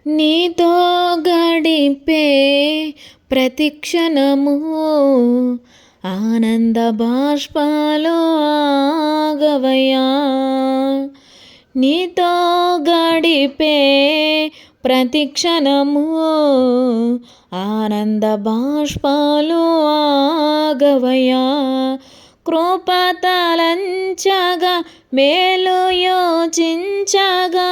నీతో గడిపే ప్రతి క్షణము ఆనంద బాష్పాలు ఆగవయ్యా. నీతో గడిపే ప్రతి క్షణము ఆనంద బాష్పాలు ఆగవయ్యా. కృపతలంచగా మేలు యోచించగా,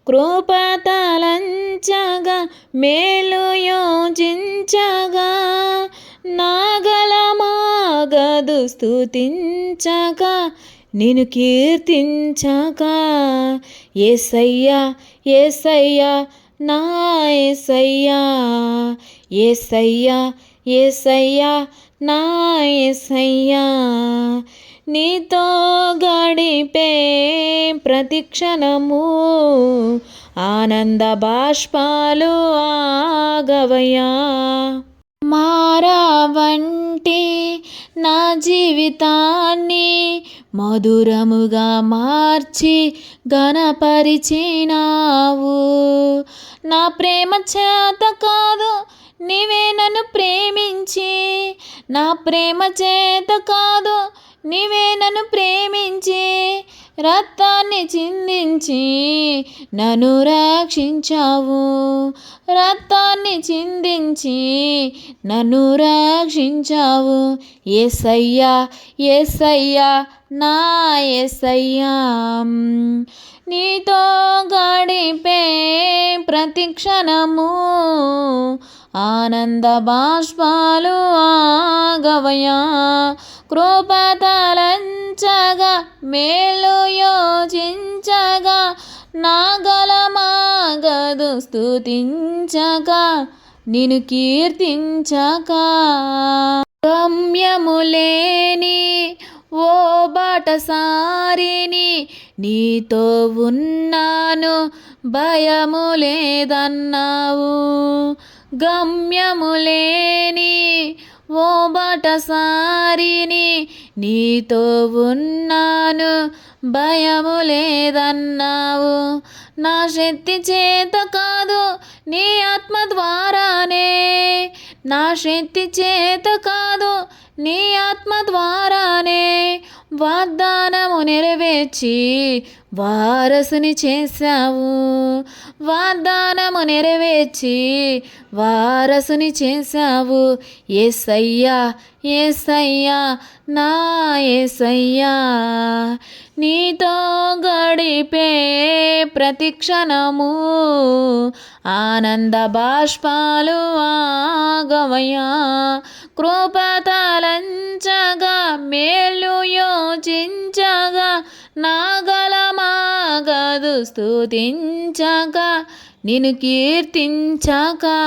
కృపతలంచగా మేలు యోచించగా, నాగలమాగదు స్తుతించగా, నిన్ను కీర్తించగా. యేసయ్యా యేసయ్యా నా యేసయ్యా, యేసయ్యా యేసయ్యా నా యేసయ్యా. నీతో గడిపే ప్రతి క్షణము ఆనంద బాష్పాలు ఆగవయ్యా. మారావంటి నా జీవితాన్ని మధురముగా మార్చి ఘనపరిచినావు. నా ప్రేమ చేత కాదు నీవే నన్ను ప్రేమించి, నా ప్రేమ చేత కాదు నీవే నన్ను ప్రేమించి, రక్తాన్ని చిందించి నన్ను రక్షించావు. రక్తాన్ని చిందించి నన్ను రక్షించావు. యేసయ్యా యేసయ్యా నా యేసయ్యా. నీతో గడిపే ప్రతి క్షణము ఆనంద బాష్పాలు ఆగవయ్యా. కృపతలంచగా మేలు యోచించగా, నాగలమాగదు స్తుతించగా, నిన్ను కీర్తించగా. గమ్యములేని ఓ బాటసారిని, నీతో ఉన్నాను భయము లేదన్నావు. గమ్యములేని ఓ బాటసారిని, నీతో ఉన్నాను భయము లేదన్నావు. నా శక్తి చేత కాదు నీ ఆత్మ ద్వారానే, నా శక్తి చేత కాదు నీ ఆత్మ ద్వారానే వాగ్దానము నెరవేర్చి వారసుని చేశావు. వాగ్దానము నెరవేర్చి వారసుని చేశావు. యేసయ్యా యేసయ్యా నా యేసయ్యా. నీతో గడిపే ప్రతి క్షణము ఆనంద బాష్పాలు ఆగవయ్యా. కృపతలంచగా మేలు యోచించగా, నాగలమాగదు స్తుతించగా, నిన్ను కీర్తించగా.